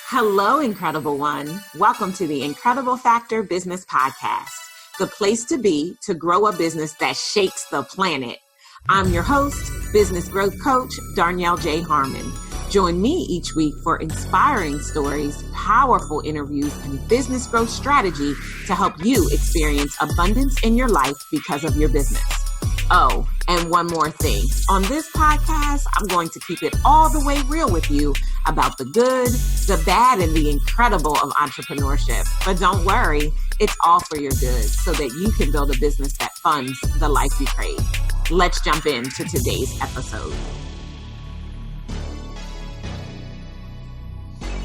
Hello, Incredible One. Welcome to the Incredible Factor Business Podcast, the place to be to grow a business that shakes the planet. I'm your host, business growth coach, Darnyelle J. Harmon. Join me each week for inspiring stories, powerful interviews, and business growth strategy to help you experience abundance in your life because of your business. Oh, and one more thing. On this podcast, I'm going to keep it all the way real with you about the good, the bad, and the incredible of entrepreneurship. But don't worry, it's all for your good so that you can build a business that funds the life you crave. Let's jump into today's episode.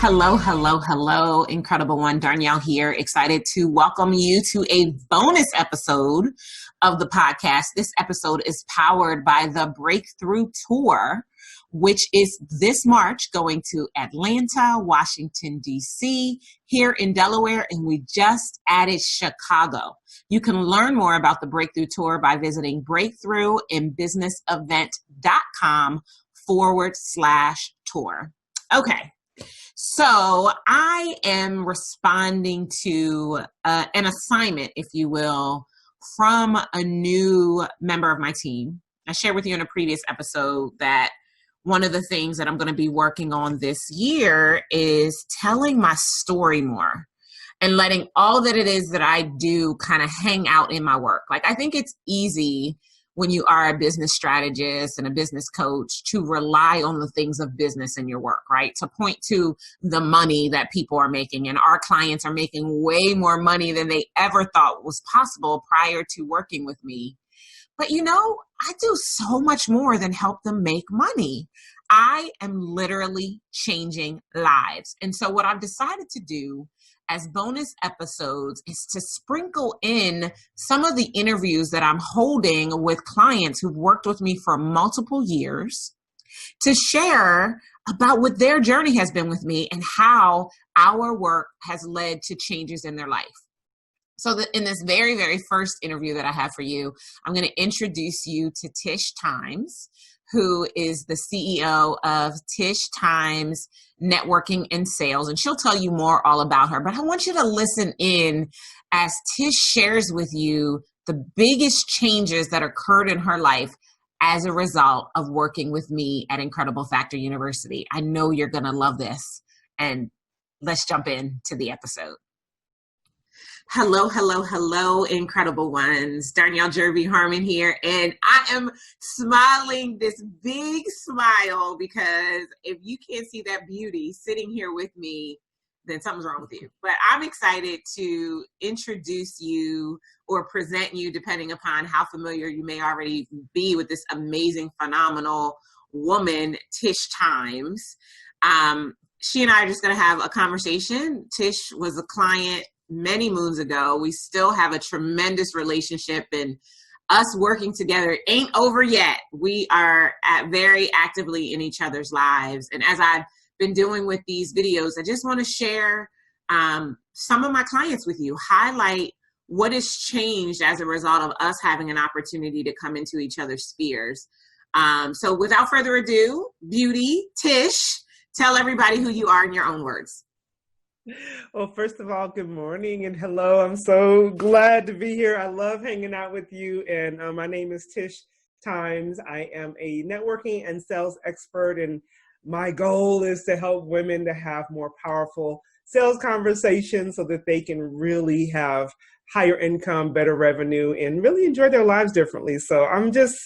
Hello, Incredible One. Darnyelle here. Excited to welcome you to a bonus episode of the podcast. This episode is powered by the Breakthrough Tour, which is this March going to Atlanta, Washington, D.C., here in Delaware, and we just added Chicago. You can learn more about the Breakthrough Tour by visiting breakthroughinbusinessevent.com/tour. Okay. So I am responding to an assignment, if you will, from a new member of my team. I shared with you in a previous episode that one of the things that I'm going to be working on this year is telling my story more and letting all that it is that I do kind of hang out in my work. Like, I think it's easy when you are a business strategist and a business coach to rely on the things of business in your work, right? To point to the money that people are making, and our clients are making way more money than they ever thought was possible prior to working with me. But you know, I do so much more than help them make money. I am literally changing lives. And so what I've decided to do as bonus episodes is to sprinkle in some of the interviews that I'm holding with clients who've worked with me for multiple years to share about what their journey has been with me and how our work has led to changes in their life. So in this very, very first interview that I have for you, I'm going to introduce you to Tish Times, who is the CEO of Tish Times Networking and Sales. And she'll tell you more all about her. But I want you to listen in as Tish shares with you the biggest changes that occurred in her life as a result of working with me at Incredible Factor University. I know you're going to love this. And let's jump into the episode. Hello, Incredible Ones. Darnyelle Jervey Harmon here, and I am smiling this big smile because if you can't see that beauty sitting here with me, then something's wrong with you. But I'm excited to introduce you or present you, depending upon how familiar you may already be with this amazing, phenomenal woman, Tish Times. She and I are just going to have a conversation. Tish was a client many moons ago. We still have a tremendous relationship, and us working together ain't over yet. We are very actively in each other's lives. And as I've been doing with these videos, I just want to share some of my clients with you, highlight what has changed as a result of us having an opportunity to come into each other's spheres. So without further ado, beauty, Tish, tell everybody who you are in your own words. Well, first of all, good morning and hello. I'm so glad to be here. I love hanging out with you. And my name is Tish Times. I am a networking and sales expert, and my goal is to help women to have more powerful sales conversations so that they can really have higher income, better revenue, and really enjoy their lives differently. So I'm just,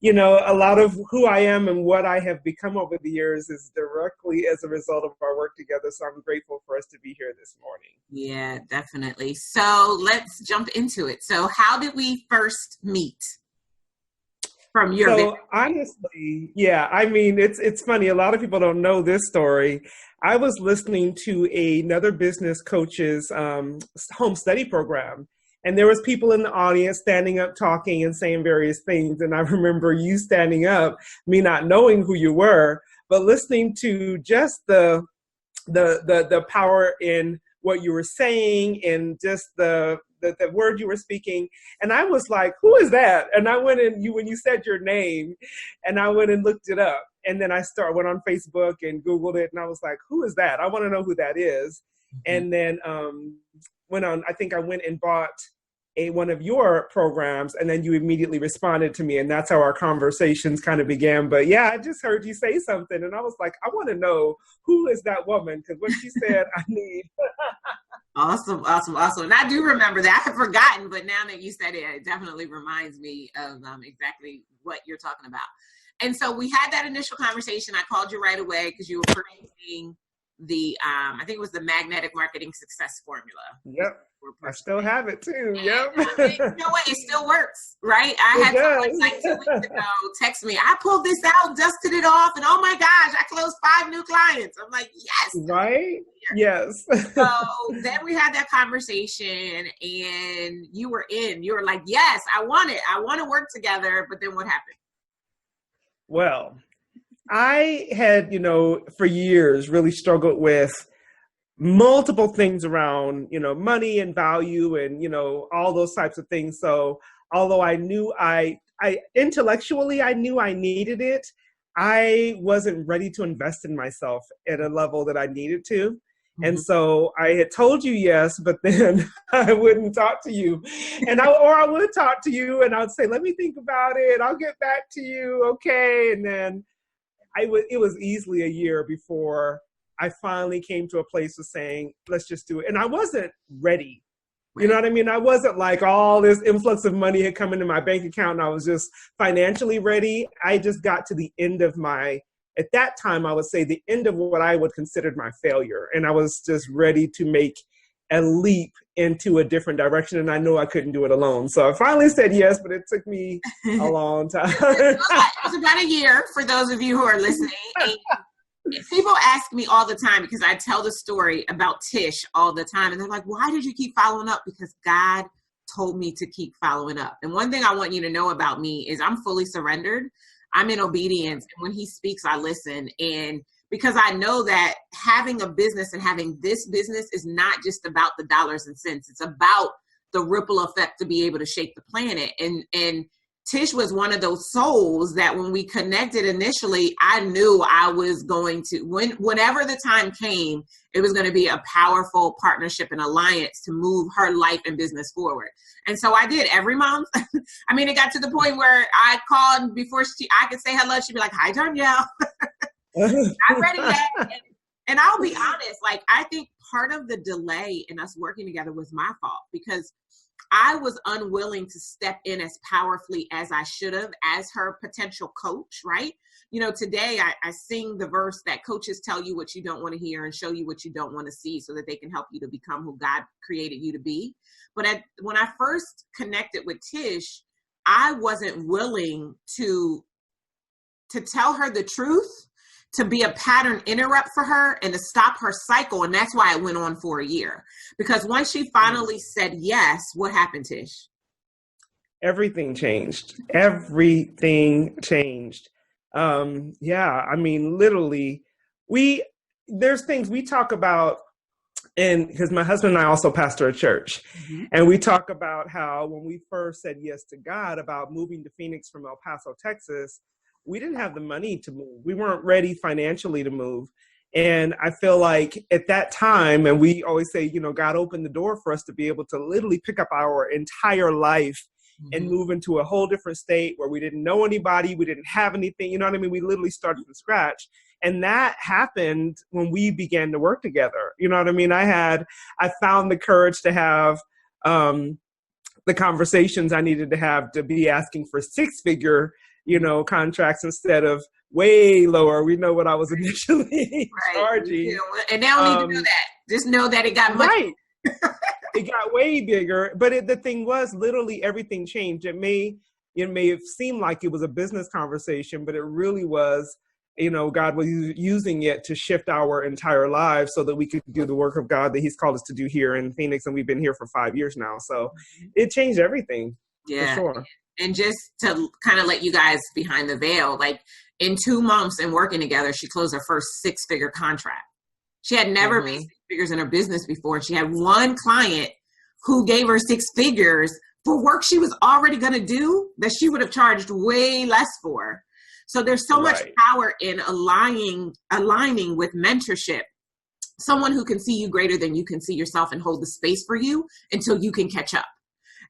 you know, a lot of who I am and what I have become over the years is directly as a result of our work together. So I'm grateful for us to be here this morning. Yeah, definitely. So let's jump into it. So how did we first meet? From your So honestly, yeah, I mean, it's funny. A lot of people don't know this story. I was listening to another business coach's home study program. And there was people in the audience standing up, talking and saying various things. And I remember you standing up, me not knowing who you were, but listening to just the power in what you were saying and just the word you were speaking. And I was like, who is that? And I went and when you said your name, and I went and looked it up. And then I went on Facebook and Googled it, and I was like, who is that? I want to know who that is. And then I think I went and bought one of your programs, and then you immediately responded to me, and that's how our conversations kind of began. But yeah, I just heard you say something, and I was like, I want to know who is that woman, because what she said, I need. Awesome. And I do remember that. I had forgotten, but now that you said it, it definitely reminds me of exactly what you're talking about. And so we had that initial conversation. I called you right away because you were purchasing the, I think it was the Magnetic Marketing Success Formula. Yep. I still have it too. Yep. You know what? It still works, right? I had someone like 2 weeks ago text me, I pulled this out, dusted it off, and oh my gosh, I closed 5 new clients. I'm like, yes. Right? Yes. So then we had that conversation, and you were like, yes, I want it. I want to work together. But then what happened? Well, I had, for years really struggled with multiple things around, money and value and, all those types of things. So although I knew I intellectually, I knew I needed it, I wasn't ready to invest in myself at a level that I needed to. Mm-hmm. And so I had told you yes, but then I wouldn't talk to you. And I would talk to you and I'd say, let me think about it. I'll get back to you. Okay. And then it was easily a year before I finally came to a place of saying, let's just do it. And I wasn't ready. You know what I mean? I wasn't like all this influx of money had come into my bank account and I was just financially ready. I just got to the end of at that time, I would say the end of what I would consider my failure. And I was just ready to make a leap into a different direction. And I knew I couldn't do it alone. So I finally said yes, but it took me a long time. It was about a year for those of you who are listening. People ask me all the time because I tell the story about Tish all the time. And they're like, why did you keep following up? Because God told me to keep following up. And one thing I want you to know about me is I'm fully surrendered. I'm in obedience. And when he speaks, I listen. And because I know that having a business and having this business is not just about the dollars and cents. It's about the ripple effect to be able to shake the planet. And Tish was one of those souls that when we connected initially, I knew I was going to, whenever the time came, it was going to be a powerful partnership and alliance to move her life and business forward. And so I did every month. I mean, it got to the point where I called before I could say hello. She'd be like, hi, Darnyelle. I'm ready yet. And I'll be honest, like, I think part of the delay in us working together was my fault because I was unwilling to step in as powerfully as I should have as her potential coach, right? Today I sing the verse that coaches tell you what you don't want to hear and show you what you don't want to see so that they can help you to become who God created you to be. But when I first connected with Tish, I wasn't willing to tell her the truth, to be a pattern interrupt for her and to stop her cycle. And that's why it went on for a year. Because once she finally said yes, what happened, Tish? Everything changed. Everything changed. I mean, literally, there's things we talk about, and because my husband and I also pastor a church, and we talk about how when we first said yes to God about moving to Phoenix from El Paso, Texas, we didn't have the money to move. We weren't ready financially to move. And I feel like at that time, and we always say, God opened the door for us to be able to literally pick up our entire life and move into a whole different state where we didn't know anybody. We didn't have anything. You know what I mean? We literally started from scratch. And that happened when we began to work together. You know what I mean? I found the courage to have the conversations I needed to have to be asking for 6-figure contracts instead of way lower. We know what I was initially charging. And now don't need to know that. Just know that it got much. Right. It got way bigger. But the thing was, literally everything changed. It may have seemed like it was a business conversation, but it really was, God was using it to shift our entire lives so that we could do the work of God that he's called us to do here in Phoenix. And we've been here for 5 years now. So it changed everything. Yeah. For sure. And just to kind of let you guys behind the veil, like in 2 months and working together, she closed her first 6-figure contract. She had never made 6 figures in her business before. She had one client who gave her 6 figures for work she was already going to do that she would have charged way less for. So there's so much Right. power in aligning with mentorship. Someone who can see you greater than you can see yourself and hold the space for you until you can catch up.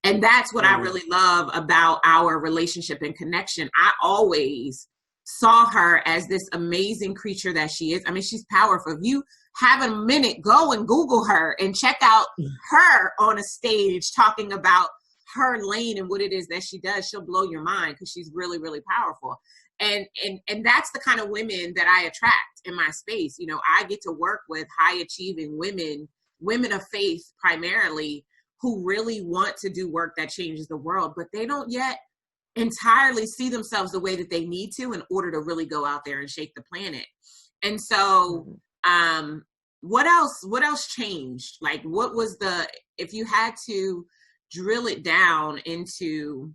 And that's what I really love about our relationship and connection. I always saw her as this amazing creature that she is. I mean, she's powerful. If you have a minute, go and Google her and check out her on a stage talking about her lane and what it is that she does. She'll blow your mind because she's really, really powerful. And that's the kind of women that I attract in my space. You know, I get to work with high achieving women of faith primarily, who really want to do work that changes the world, but they don't yet entirely see themselves the way that they need to in order to really go out there and shake the planet. And so, what else changed? Like, what was if you had to drill it down into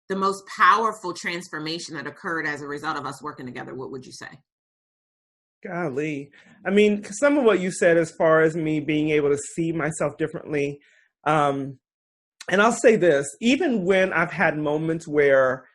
the most powerful transformation that occurred as a result of us working together, what would you say? Golly. I mean, some of what you said as far as me being able to see myself differently. And I'll say this, even when I've had moments where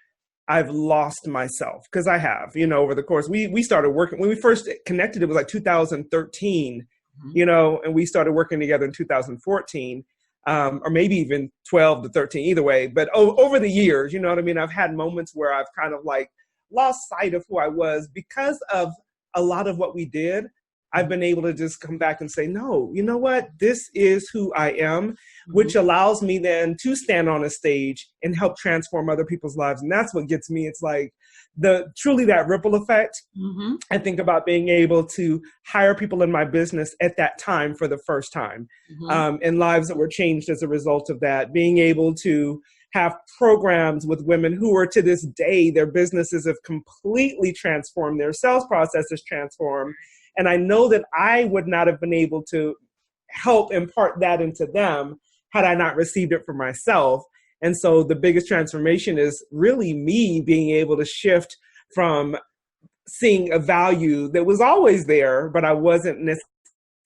I've lost myself, because I have, you know, over the course, we started working, when we first connected, it was like 2013, you know, and we started working together in 2014, or maybe even 12 to 13, either way. But over the years, you know what I mean? I've had moments where I've kind of like lost sight of who I was because of a lot of what we did. I've been able to just come back and say, no, you know what? This is who I am, which allows me then to stand on a stage and help transform other people's lives. And that's what gets me. It's like truly that ripple effect. I think about being able to hire people in my business at that time for the first time, and lives that were changed as a result of that, being able to have programs with women who are to this day, their businesses have completely transformed, their sales processes transformed. And I know that I would not have been able to help impart that into them had I not received it for myself. And so the biggest transformation is really me being able to shift from seeing a value that was always there, but I wasn't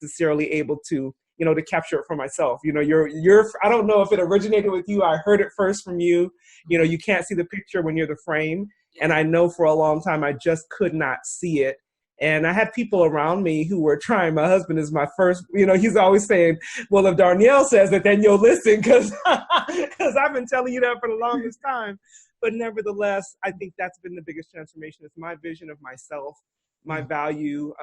necessarily able to, you know, to capture it for myself. You know, I don't know if it originated with you. I heard it first from you. You know, you can't see the picture when you're the frame. And I know for a long time, I just could not see it. And I had people around me who were trying. My husband is my first, you know, he's always saying, well, if Darnyelle says it, then you'll listen, because I've been telling you that for the longest time. But nevertheless, I think that's been the biggest transformation. It's my vision of myself, my value,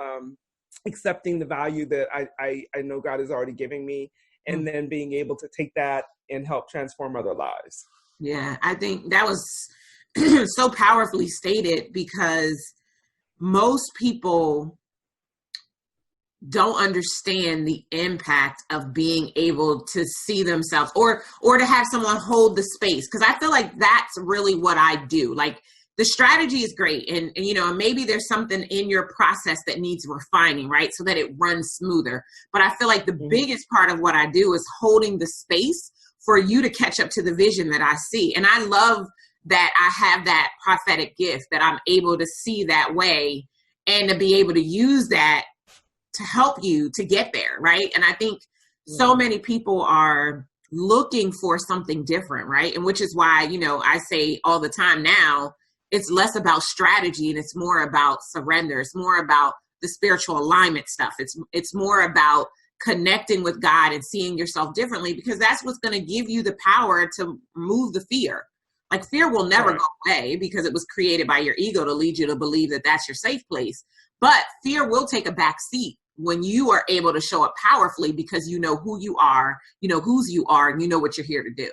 accepting the value that I know God is already giving me, and then being able to take that and help transform other lives. Yeah, I think that was so powerfully stated, because most people don't understand the impact of being able to see themselves or to have someone hold the space. Because I feel like that's really what I do. Like, the strategy is great. And, you know, maybe there's something in your process that needs refining, right? So that it runs smoother. But I feel like the biggest part of what I do is holding the space for you to catch up to the vision that I see. And I love that I have that prophetic gift, that I'm able to see that way and to be able to use that to help you to get there, right? And I think so many people are looking for something different, right? And which is why, you know, I say all the time now, it's less about strategy and it's more about surrender. It's more about the spiritual alignment stuff. It's more about connecting with God and seeing yourself differently, because that's what's going to give you the power to move the fear. Like, fear will never go away because it was created by your ego to lead you to believe that that's your safe place. But fear will take a back seat when you are able to show up powerfully, because you know who you are, you know whose you are, and you know what you're here to do.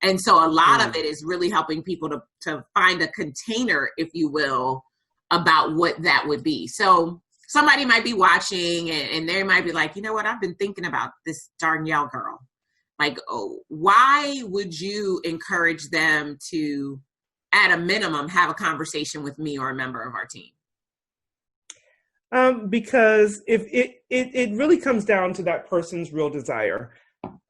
And so a lot of it is really helping people to find a container, if you will, about what that would be. So somebody might be watching and they might be like, you know what, I've been thinking about this Darnyelle girl. Like, oh, why would you encourage them to, at a minimum, have a conversation with me or a member of our team? Because if it really comes down to that person's real desire.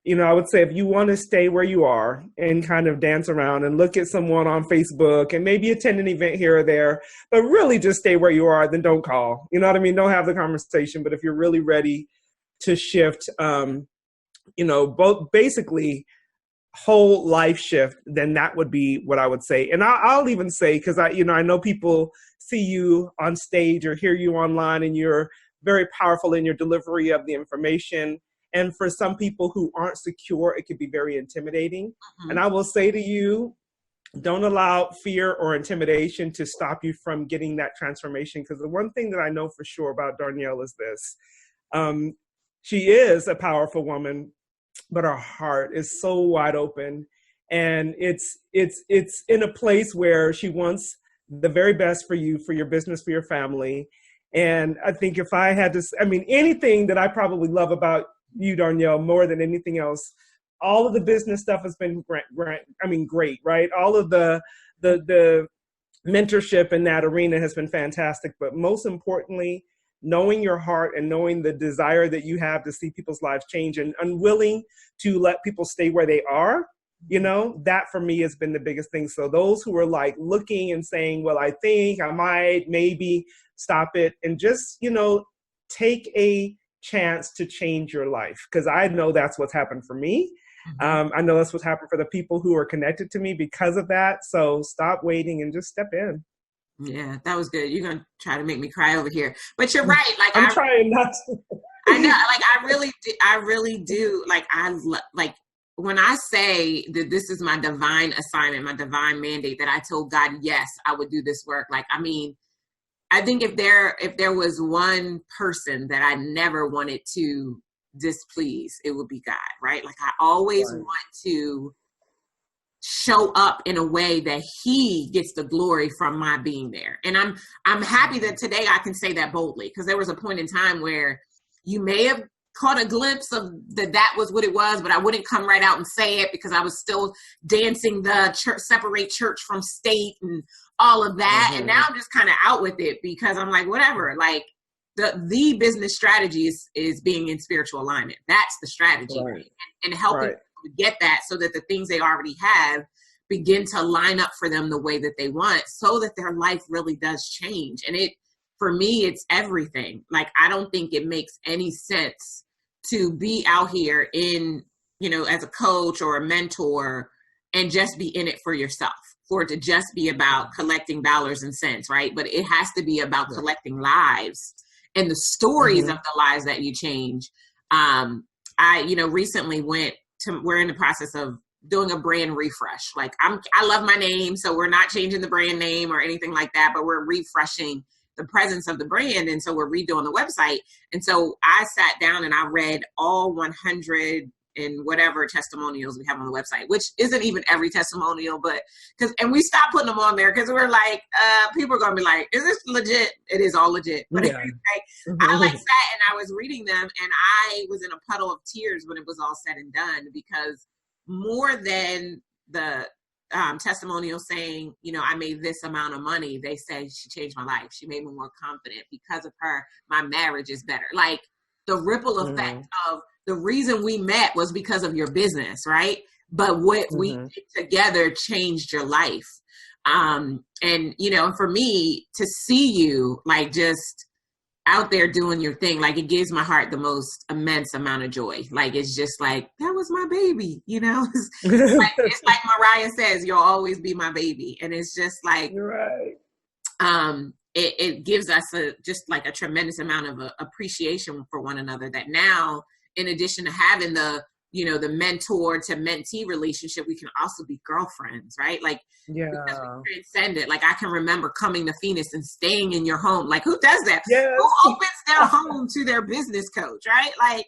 You know, I would say if you want to stay where you are and kind of dance around and look at someone on Facebook and maybe attend an event here or there, but really just stay where you are, then don't call. You know what I mean? Don't have the conversation. But if you're really ready to shift, you know, both basically whole life shift, then that would be what I would say. And I'll even say, because I know people see you on stage or hear you online, and you're very powerful in your delivery of the information. And for some people who aren't secure, it could be very intimidating. Mhm. And I will say to you, don't allow fear or intimidation to stop you from getting that transformation. Because the one thing that I know for sure about Darnyelle is this. She is a powerful woman, but her heart is so wide open. And it's in a place where she wants the very best for you, for your business, for your family. And I think if I had to, anything that I probably love about you, Darnyelle, more than anything else, all of the business stuff has been great, right? All of the mentorship in that arena has been fantastic. But most importantly, knowing your heart and knowing the desire that you have to see people's lives change and unwilling to let people stay where they are, that for me has been the biggest thing. So those who are like looking and saying, well, I think I might, maybe, stop it and just, take a chance to change your life. Because I know that's what's happened for me. I know that's what's happened for the people who are connected to me because of that. So stop waiting and just step in. Yeah, that was good. You're going to try to make me cry over here, but you're right. Like I'm trying not to. I know, like I really do. Like when I say that this is my divine assignment, my divine mandate, that I told God, yes, I would do this work. Like, I think if there was one person that I never wanted to displease, it would be God, right? Like I always want to show up in a way that he gets the glory from my being there. And I'm happy that today I can say that boldly, because there was a point in time where you may have caught a glimpse of that was what it was, but I wouldn't come right out and say it because I was still dancing the separate church from state and all of that. And now I'm just kind of out with it because I'm like, whatever, like the business strategy is being in spiritual alignment. That's the strategy, and helping people to get that so that the things they already have begin to line up for them the way that they want, so that their life really does change. And for me, it's everything. Like, I don't think it makes any sense to be out here as a coach or a mentor and just be in it for yourself, for it to just be about collecting dollars and cents, right? But it has to be about collecting lives and the stories of the lives that you change. I recently we're in the process of doing a brand refresh. Like I love my name, so we're not changing the brand name or anything like that, but we're refreshing the presence of the brand. And so we're redoing the website. And so I sat down and I read all 100 and whatever testimonials we have on the website, which isn't even every testimonial, and we stopped putting them on there because we're like, people are going to be like, is this legit? It is all legit. But I sat and I was reading them, and I was in a puddle of tears when it was all said and done, because more than the testimonial saying, I made this amount of money, they said she changed my life. She made me more confident. Because of her, my marriage is better. Like the ripple effect of the reason we met was because of your business, right? But what we did together changed your life. And, for me to see you like just out there doing your thing, like it gives my heart the most immense amount of joy. Like, it's just like, that was my baby, it's like Mariah says, you'll always be my baby. And it's just like, it gives us just like a tremendous amount of appreciation for one another, that now, in addition to having the mentor to mentee relationship, we can also be girlfriends, right? Like, because we transcend it. Like, I can remember coming to Phoenix and staying in your home. Like, who does that? Yes. Who opens their home to their business coach, right? Like,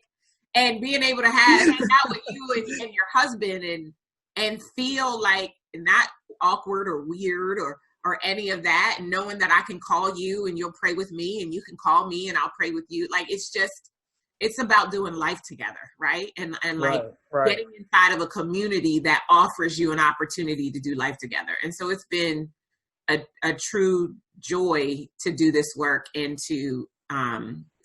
and being able to hang out with you and your husband and feel like not awkward or weird or any of that, and knowing that I can call you and you'll pray with me, and you can call me and I'll pray with you. Like, it's about doing life together, right? And getting inside of a community that offers you an opportunity to do life together. And so it's been a true joy to do this work and to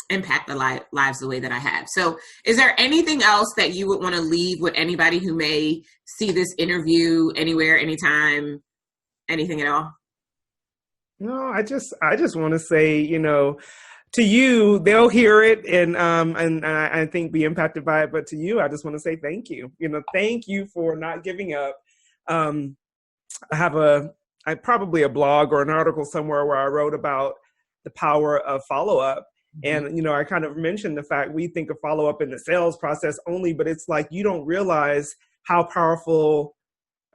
impact the lives the way that I have. So is there anything else that you would want to leave with anybody who may see this interview anywhere, anytime, anything at all? No, I just want to say, to you, they'll hear it and I think be impacted by it. But to you, I just want to say thank you. Thank you for not giving up. I have probably a blog or an article somewhere where I wrote about the power of follow-up. And, I kind of mentioned the fact we think of follow-up in the sales process only, but it's like you don't realize how powerful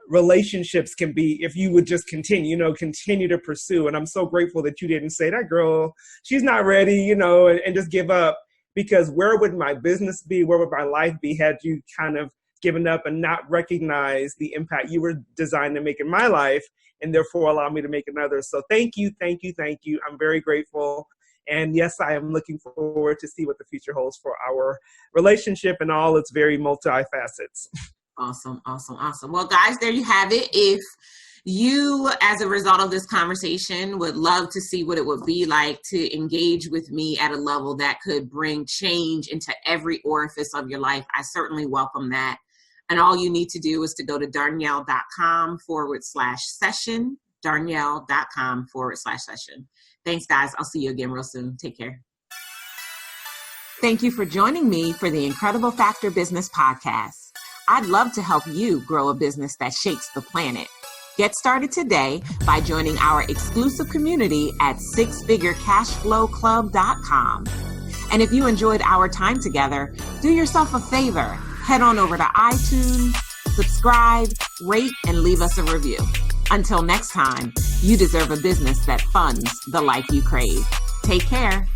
relationships can be if you would just continue to pursue. And I'm so grateful that you didn't say that girl, she's not ready, and just give up, because where would my business be? Where would my life be had you kind of given up and not recognize the impact you were designed to make in my life and therefore allow me to make another. So thank you. I'm very grateful. And yes, I am looking forward to see what the future holds for our relationship and all its very multi-facets. Awesome. Well, guys, there you have it. If you, as a result of this conversation, would love to see what it would be like to engage with me at a level that could bring change into every orifice of your life, I certainly welcome that. And all you need to do is to go to darnyelle.com/session, darnyelle.com/session. Thanks, guys. I'll see you again real soon. Take care. Thank you for joining me for the Incredible Factor Business Podcast. I'd love to help you grow a business that shakes the planet. Get started today by joining our exclusive community at sixfigurecashflowclub.com. And if you enjoyed our time together, do yourself a favor. Head on over to iTunes, subscribe, rate, and leave us a review. Until next time, you deserve a business that funds the life you crave. Take care.